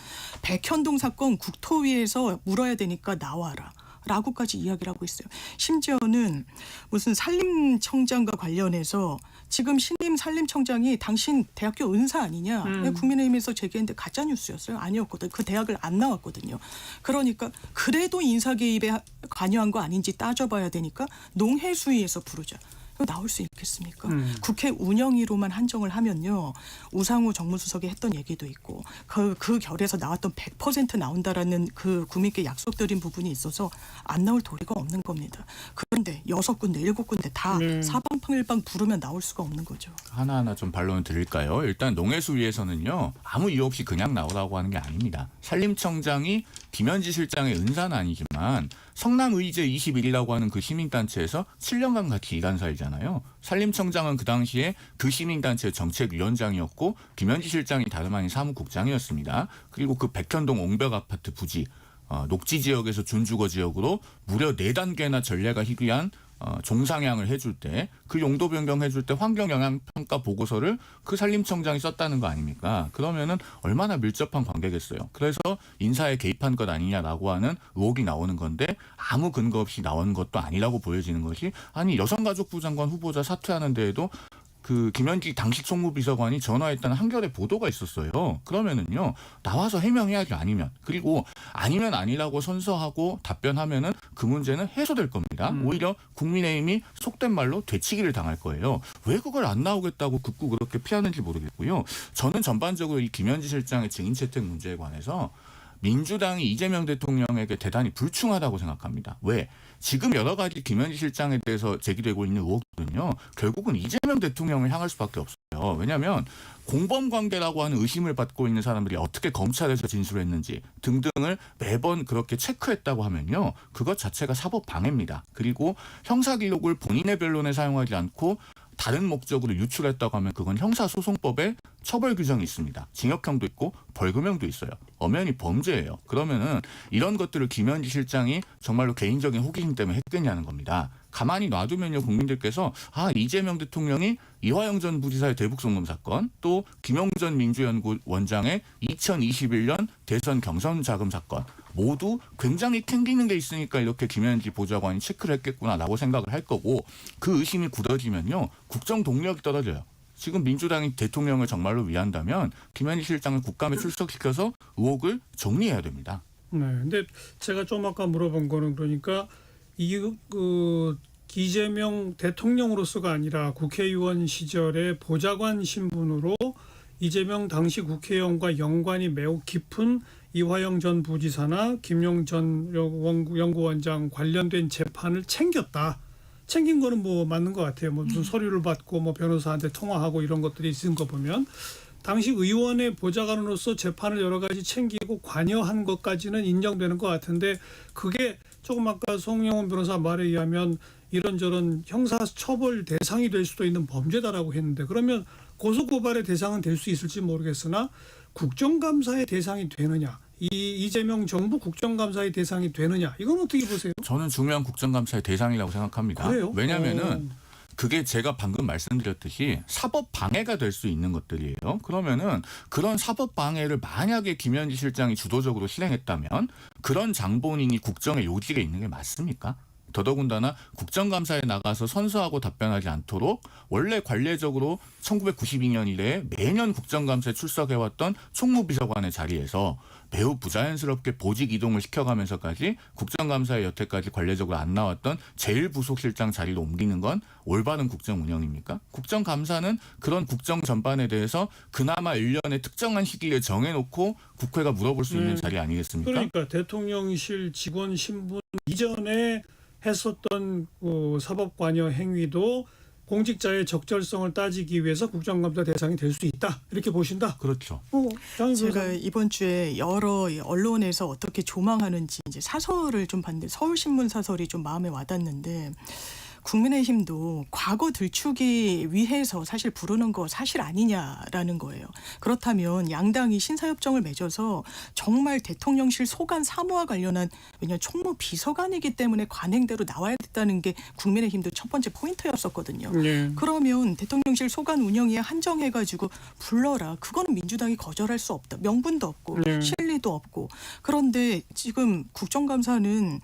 백현동 사건 국토위에서 물어야 되니까 나와라. 라고까지 이야기를 하고 있어요. 심지어는 무슨 산림청장과 관련해서 지금 신임 산림청장이 당신 대학교 은사 아니냐. 국민의힘에서 제기했는데 가짜뉴스였어요. 아니었거든요. 그 대학을 안 나왔거든요. 그러니까 그래도 인사 개입에 관여한 거 아닌지 따져봐야 되니까 농해수위에서 부르자. 나올 수 있겠습니까? 국회 운영위로만 한정을 하면요. 우상호 정무수석이 했던 얘기도 있고 그 결에서 나왔던 100% 나온다라는 그 국민께 약속드린 부분이 있어서 안 나올 도리가 없는 겁니다. 그런데 6군데, 7군데 다 사방팔방 부르면 나올 수가 없는 거죠. 하나하나 좀 반론을 드릴까요? 일단 농해수위에서는요. 아무 이유 없이 그냥 나오라고 하는 게 아닙니다. 산림청장이 김현지 실장의 은사는 아니지만 성남의제 21이라고 하는 그 시민단체에서 7년간 같이 일한 사이잖아요. 산림청장은 그 당시에 그 시민단체 정책위원장이었고 김현지 실장이 다름 아닌 사무국장이었습니다. 그리고 그 백현동 옹벽 아파트 부지 녹지 지역에서 준주거 지역으로 무려 4단계나 전례가 희귀한 종상향을 해줄 때 그 용도 변경해줄 때 환경영향평가 보고서를 그 산림청장이 썼다는 거 아닙니까? 그러면은 얼마나 밀접한 관계겠어요. 그래서 인사에 개입한 것 아니냐라고 하는 의혹이 나오는 건데 아무 근거 없이 나온 것도 아니라고 보여지는 것이 아니 여성가족부 장관 후보자 사퇴하는 데에도 그 김현지 당시 총무비서관이 전화했다는 한겨레 보도가 있었어요. 그러면은요 나와서 해명해야지 아니면 그리고 아니면 아니라고 선서하고 답변하면은 그 문제는 해소될 겁니다. 오히려 국민의힘이 속된 말로 되치기를 당할 거예요. 왜 그걸 안 나오겠다고 극구 그렇게 피하는지 모르겠고요. 저는 전반적으로 이 김현지 실장의 증인 채택 문제에 관해서 민주당이 이재명 대통령에게 대단히 불충하다고 생각합니다. 왜? 지금 여러 가지 김현지 실장에 대해서 제기되고 있는 의혹들은요. 결국은 이재명 대통령을 향할 수밖에 없어요. 왜냐하면 공범관계라고 하는 의심을 받고 있는 사람들이 어떻게 검찰에서 진술했는지 등등을 매번 그렇게 체크했다고 하면요. 그것 자체가 사법방해입니다. 그리고 형사기록을 본인의 변론에 사용하지 않고 다른 목적으로 유출했다고 하면 그건 형사소송법에 처벌 규정이 있습니다. 징역형도 있고 벌금형도 있어요. 엄연히 범죄예요. 그러면은 이런 것들을 김현지 실장이 정말로 개인적인 호기심 때문에 했겠냐는 겁니다. 가만히 놔두면요 국민들께서 이재명 대통령이 이화영 전 부지사의 대북송금 사건 또 김용전 민주연구원장의 2021년 대선 경선 자금 사건 모두 굉장히 캥기는 게 있으니까 이렇게 김현지 보좌관이 체크를 했겠구나라고 생각을 할 거고 그 의심이 굳어지면요 국정 동력이 떨어져요. 지금 민주당이 대통령을 정말로 위한다면 김현지 실장을 국감에 출석시켜서 의혹을 정리해야 됩니다. 네, 근데 제가 좀 아까 물어본 거는 그러니까 이재명 대통령으로서가 아니라 국회의원 시절에 보좌관 신분으로 이재명 당시 국회의원과 연관이 매우 깊은 이화영 전 부지사나 김용 전 연구원장 관련된 재판을 챙겼다. 챙긴 거는 뭐 맞는 것 같아요. 뭐 무슨 서류를 받고 뭐 변호사한테 통화하고 이런 것들이 있은 거 보면 당시 의원의 보좌관으로서 재판을 여러 가지 챙기고 관여한 것까지는 인정되는 것 같은데 그게 조금 아까 송영훈 변호사 말에 의하면 이런저런 형사처벌 대상이 될 수도 있는 범죄다라고 했는데 그러면 고소고발의 대상은 될 수 있을지 모르겠으나 국정감사의 대상이 되느냐 이재명 정부 국정감사의 대상이 되느냐 이건 어떻게 보세요? 저는 중요한 국정감사의 대상이라고 생각합니다. 그래요? 왜냐하면은 그게 제가 방금 말씀드렸듯이 사법 방해가 될 수 있는 것들이에요. 그러면은 그런 사법 방해를 만약에 김현지 실장이 주도적으로 실행했다면 그런 장본인이 국정의 요직에 있는 게 맞습니까? 더더군다나 국정감사에 나가서 선서하고 답변하지 않도록 원래 관례적으로 1992년 이래 매년 국정감사에 출석해왔던 총무비서관의 자리에서 매우 부자연스럽게 보직 이동을 시켜가면서까지 국정감사에 여태까지 관례적으로 안 나왔던 제1부속실장 자리로 옮기는 건 올바른 국정 운영입니까? 국정감사는 그런 국정 전반에 대해서 그나마 1년의 특정한 시기에 정해놓고 국회가 물어볼 수 있는 자리 아니겠습니까? 그러니까 대통령실 직원 신분 이전에 했었던 사법 관여 행위도 공직자의 적절성을 따지기 위해서 국정감사 대상이 될 수 있다 이렇게 보신다. 그렇죠. 장윤 제가 변호사님. 이번 주에 여러 언론에서 어떻게 조망하는지 이제 사설을 좀 봤는데 서울신문 사설이 좀 마음에 와닿는데 국민의힘도 과거 들추기 위해서 사실 부르는 거 사실 아니냐라는 거예요. 그렇다면 양당이 신사협정을 맺어서 정말 대통령실 소관 사무와 관련한 왜냐하면 총무 비서관이기 때문에 관행대로 나와야 됐다는 게 국민의힘도 첫 번째 포인트였었거든요. 네. 그러면 대통령실 소관 운영에 한정해가지고 불러라. 그거는 민주당이 거절할 수 없다. 명분도 없고 네. 실리도 없고. 그런데 지금 국정감사는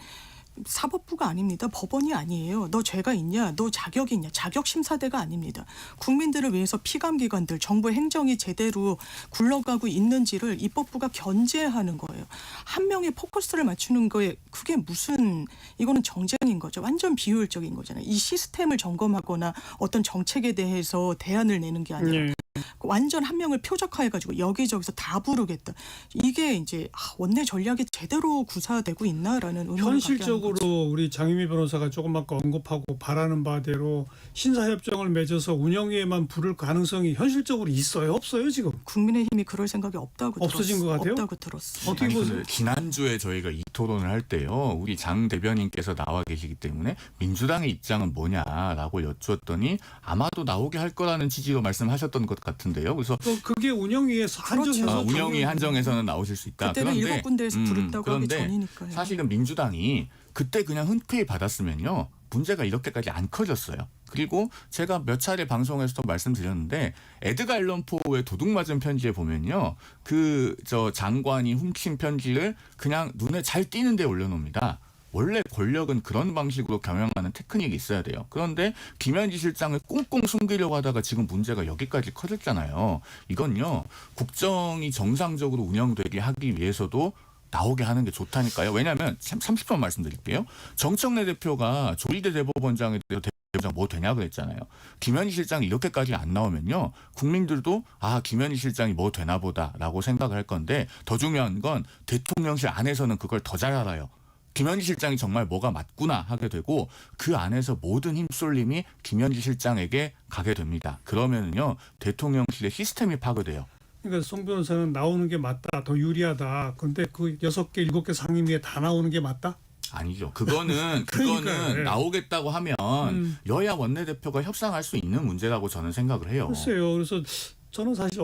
사법부가 아닙니다. 법원이 아니에요. 너 죄가 있냐? 너 자격이 있냐? 자격심사대가 아닙니다. 국민들을 위해서 피감기관들, 정부 행정이 제대로 굴러가고 있는지를 입법부가 견제하는 거예요. 한 명의 포커스를 맞추는 거에 그게 무슨 이거는 정쟁인 거죠. 완전 비효율적인 거잖아요. 이 시스템을 점검하거나 어떤 정책에 대해서 대안을 내는 게 아니라 네. 완전 한 명을 표적화해가지고 여기저기서 다 부르겠다. 이게 이제 원내 전략이 제대로 구사되고 있나라는 의문을 갖게 하는 거죠. 현실적으로 우리 장유미 변호사가 조금 아까 언급하고 바라는 바대로 신사협정을 맺어서 운영위에만 부를 가능성이 현실적으로 있어요? 없어요 지금? 국민의힘이 그럴 생각이 없다고 없어진 들었어요. 것 같아요? 없다고 들었어요. 어떻게 아니, 보세요? 근데 지난주에 저희가 이 토론을 할 때요. 우리 장 대변인께서 나와 계시기 때문에 민주당의 입장은 뭐냐라고 여쭈었더니 아마도 나오게 할 거라는 취지로 말씀하셨던 것 같은데요. 그래서 또 그게 운영위에서 그렇죠. 한정해서 운영위 한정에서는 나오실 수 있다. 그때는 그런데 7군데에서 부른다고 하기 그런데 전이니까요. 사실은 민주당이 그때 그냥 흔쾌히 받았으면요. 문제가 이렇게까지 안 커졌어요. 그리고 제가 몇 차례 방송에서도 말씀드렸는데 에드가 앨런 포의 도둑 맞은 편지에 보면요. 그 장관이 훔친 편지를 그냥 눈에 잘 띄는 데 올려놓습니다. 원래 권력은 그런 방식으로 경영하는 테크닉이 있어야 돼요. 그런데 김현지 실장을 꽁꽁 숨기려고 하다가 지금 문제가 여기까지 커졌잖아요. 이건요. 국정이 정상적으로 운영되게 하기 위해서도 나오게 하는 게 좋다니까요. 왜냐하면 30분 말씀드릴게요. 정청래 대표가 조희대 대법원장에 대해서 대법원장 뭐 되냐 그랬잖아요. 김현희 실장이 이렇게까지 안 나오면요. 국민들도 아 김현희 실장이 뭐 되나 보다라고 생각을 할 건데 더 중요한 건 대통령실 안에서는 그걸 더 잘 알아요. 김현지 실장이 정말 뭐가 맞구나 하게 되고 그 안에서 모든 힘쏠림이 김현지 실장에게 가게 됩니다. 그러면은요 대통령실의 시스템이 파괴돼요. 그러니까 송 변호사는 나오는 게 맞다, 더 유리하다. 근데 그 6개, 7개 상임위에 다 나오는 게 맞다? 아니죠. 그거는 그러니까요. 예. 나오겠다고 하면 여야 원내대표가 협상할 수 있는 문제라고 저는 생각을 해요. 글쎄요. 그래서 저는 사실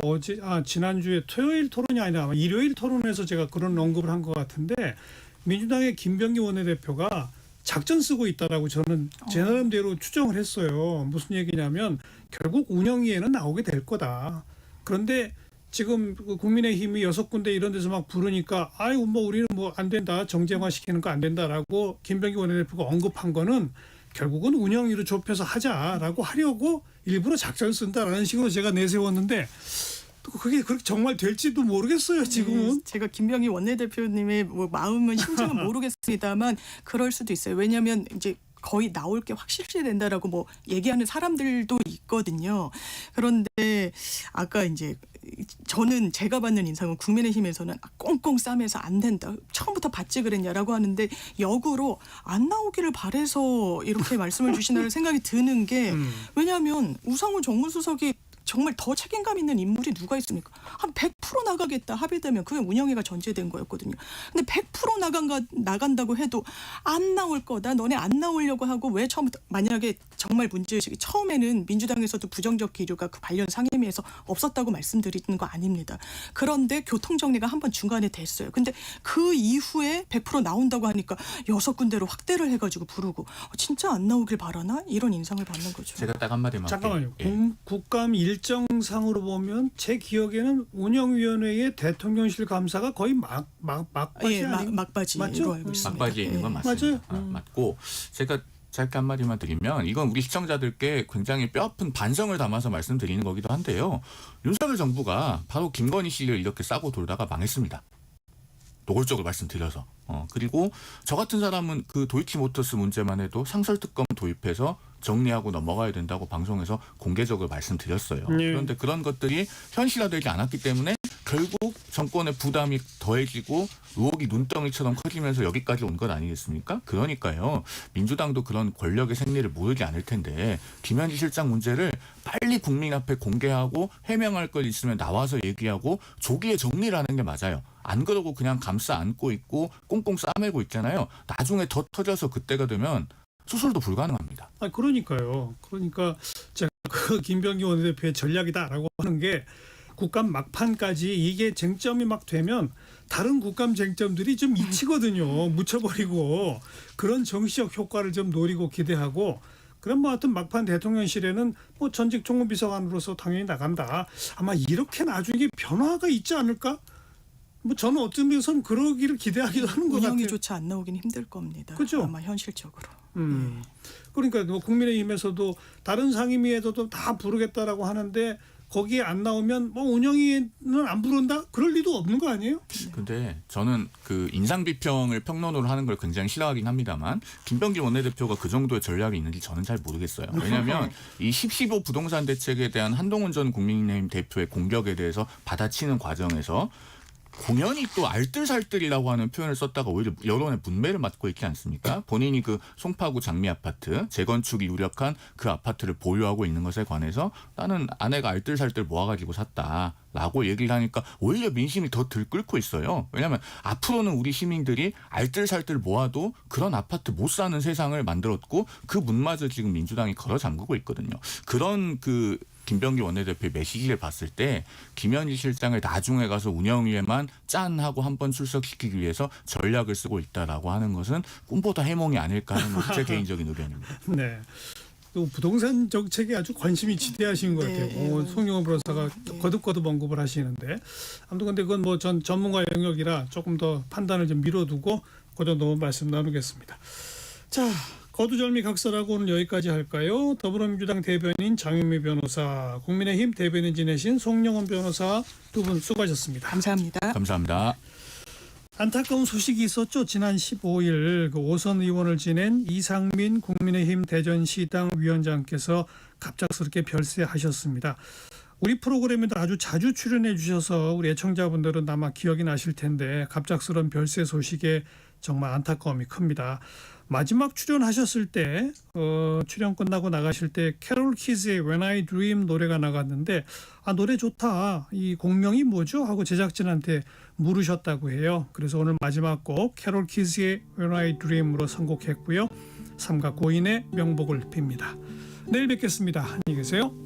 지난주에 토요일 토론이 아니라 아마 일요일 토론에서 제가 그런 언급을 한 것 같은데 민주당의 김병기 원내대표가 작전 쓰고 있다라고 저는 제 나름대로 추정을 했어요. 무슨 얘기냐면 결국 운영위에는 나오게 될 거다. 그런데 지금 국민의힘이 6군데 이런 데서 막 부르니까 아유 뭐 우리는 뭐 안 된다. 정쟁화 시키는 거 안 된다라고 김병기 원내대표가 언급한 거는 결국은 운영위로 좁혀서 하자라고 하려고 일부러 작전을 쓴다라는 식으로 제가 내세웠는데 그게 그렇게 정말 될지도 모르겠어요. 지금은. 네, 제가 김병희 원내대표님의 뭐 마음은 심정은 모르겠습니다만 그럴 수도 있어요. 왜냐하면 이제 거의 나올 게 확실시 된다라고 뭐 얘기하는 사람들도 있거든요. 그런데 아까 이제 저는 제가 받는 인상은 국민의힘에서는 꽁꽁 싸매서 안 된다. 처음부터 받지 그랬냐라고 하는데 역으로 안 나오기를 바래서 이렇게 말씀을 주신다는 생각이 드는 게 왜냐하면 우상호 정무수석이 정말 더 책임감 있는 인물이 누가 있습니까? 한 100% 나가겠다 합의되면 그게 운영위가 전제된 거였거든요. 근데 100% 나간다고 해도 안 나올 거다. 너네 안 나오려고 하고 왜 처음부터 만약에 정말 문제의식이 처음에는 민주당에서도 부정적 기류가 그 관련 상임위에서 없었다고 말씀드리는 거 아닙니다. 그런데 교통정리가 한번 중간에 됐어요. 근데 그 이후에 100% 나온다고 하니까 6군데로 확대를 해가지고 부르고 진짜 안 나오길 바라나? 이런 인상을 받는 거죠. 제가 딱 한마디만 잠깐만요. 할게요. 예. 국감 일정상으로 보면 제 기억에는 운영위원회의 대통령실 감사가 거의 막바지 예, 아닌가요? 막바지로 맞죠? 알고 있습니다. 막바지에 있는 건 예. 맞습니다. 맞아요. 맞고 제가 짧게 한마디만 드리면 이건 우리 시청자들께 굉장히 뼈아픈 반성을 담아서 말씀드리는 거기도 한데요. 윤석열 정부가 바로 김건희 씨를 이렇게 싸고 돌다가 망했습니다. 노골적으로 말씀드려서. 그리고 저 같은 사람은 그 도이치모터스 문제만 해도 상설특검 도입해서 정리하고 넘어가야 된다고 방송에서 공개적으로 말씀드렸어요. 네. 그런데 그런 것들이 현실화되지 않았기 때문에 결국 정권의 부담이 더해지고 의혹이 눈덩이처럼 커지면서 여기까지 온 것 아니겠습니까? 그러니까요. 민주당도 그런 권력의 생리를 모르지 않을 텐데 김현지 실장 문제를 빨리 국민 앞에 공개하고 해명할 것 있으면 나와서 얘기하고 조기에 정리를 하는 게 맞아요. 안 그러고 그냥 감싸 안고 있고 꽁꽁 싸매고 있잖아요. 나중에 더 터져서 그때가 되면 수술도 불가능합니다. 아, 그러니까요. 그러니까 제가 그 김병기 원내대표의 전략이다라고 하는 게 국감 막판까지 이게 쟁점이 막 되면 다른 국감 쟁점들이 좀 잊히거든요. 묻혀버리고 그런 정치적 효과를 좀 노리고 기대하고 그럼 뭐 하여튼 막판 대통령실에는 뭐 전직 총무비서관으로서 당연히 나간다. 아마 이렇게 나중에 변화가 있지 않을까? 뭐 저는 어떤 면에서는 그러기를 기대하기도 하는 것 같아요. 운영이조차 안 나오긴 힘들 겁니다. 그죠? 아마 현실적으로. 그러니까 뭐 국민의힘에서도 다른 상임위에서도 다 부르겠다라고 하는데 거기에 안 나오면 뭐 운영위는 안 부른다? 그럴 리도 없는 거 아니에요? 근데 저는 그 인상 비평을 평론으로 하는 걸 굉장히 싫어하긴 합니다만 김병기 원내대표가 그 정도의 전략이 있는지 저는 잘 모르겠어요. 왜냐하면 이 10.15 부동산 대책에 대한 한동훈 전 국민의힘 대표의 공격에 대해서 받아치는 과정에서 공연히 또 알뜰살뜰이라고 하는 표현을 썼다가 오히려 여론의 문매를 맞고 있지 않습니까? 본인이 그 송파구 장미 아파트 재건축이 유력한 그 아파트를 보유하고 있는 것에 관해서 나는 아내가 알뜰살뜰 모아가지고 샀다라고 얘기를 하니까 오히려 민심이 더 들끓고 있어요. 왜냐하면 앞으로는 우리 시민들이 알뜰살뜰 모아도 그런 아파트 못 사는 세상을 만들었고 그 문마저 지금 민주당이 걸어 잠그고 있거든요. 그런 그 김병기 원내대표의 메시지를 봤을 때 김현지 실장을 나중에 가서 운영위에만 짠 하고 한번 출석시키기 위해서 전략을 쓰고 있다라고 하는 것은 꿈보다 해몽이 아닐까 하는 것이 제 개인적인 의견입니다. 네. 또 부동산 정책에 아주 관심이 지대하신 것 같아요. 네. 송영호 변호사가 거듭거듭 언급을 하시는데 아무튼 근데 그건 뭐 전 전문가 영역이라 조금 더 판단을 좀 미뤄두고 그 정도 말씀 나누겠습니다. 자. 거두절미 각설하고 오늘 여기까지 할까요? 더불어민주당 대변인 장윤미 변호사, 국민의힘 대변인 지내신 송영원 변호사 두 분 수고하셨습니다. 감사합니다. 감사합니다. 안타까운 소식이 있었죠. 지난 15일 그 5선 의원을 지낸 이상민 국민의힘 대전시당 위원장께서 갑작스럽게 별세하셨습니다. 우리 프로그램에도 아주 자주 출연해 주셔서 우리 애청자분들은 아마 기억이 나실 텐데 갑작스러운 별세 소식에 정말 안타까움이 큽니다. 마지막 출연하셨을 때 출연 끝나고 나가실 때 캐롤 키즈의 When I Dream 노래가 나갔는데 아 노래 좋다. 이 곡명이 뭐죠? 하고 제작진한테 물으셨다고 해요. 그래서 오늘 마지막 곡 캐롤 키즈의 When I Dream으로 선곡했고요. 삼가 고인의 명복을 빕니다. 내일 뵙겠습니다. 안녕히 계세요.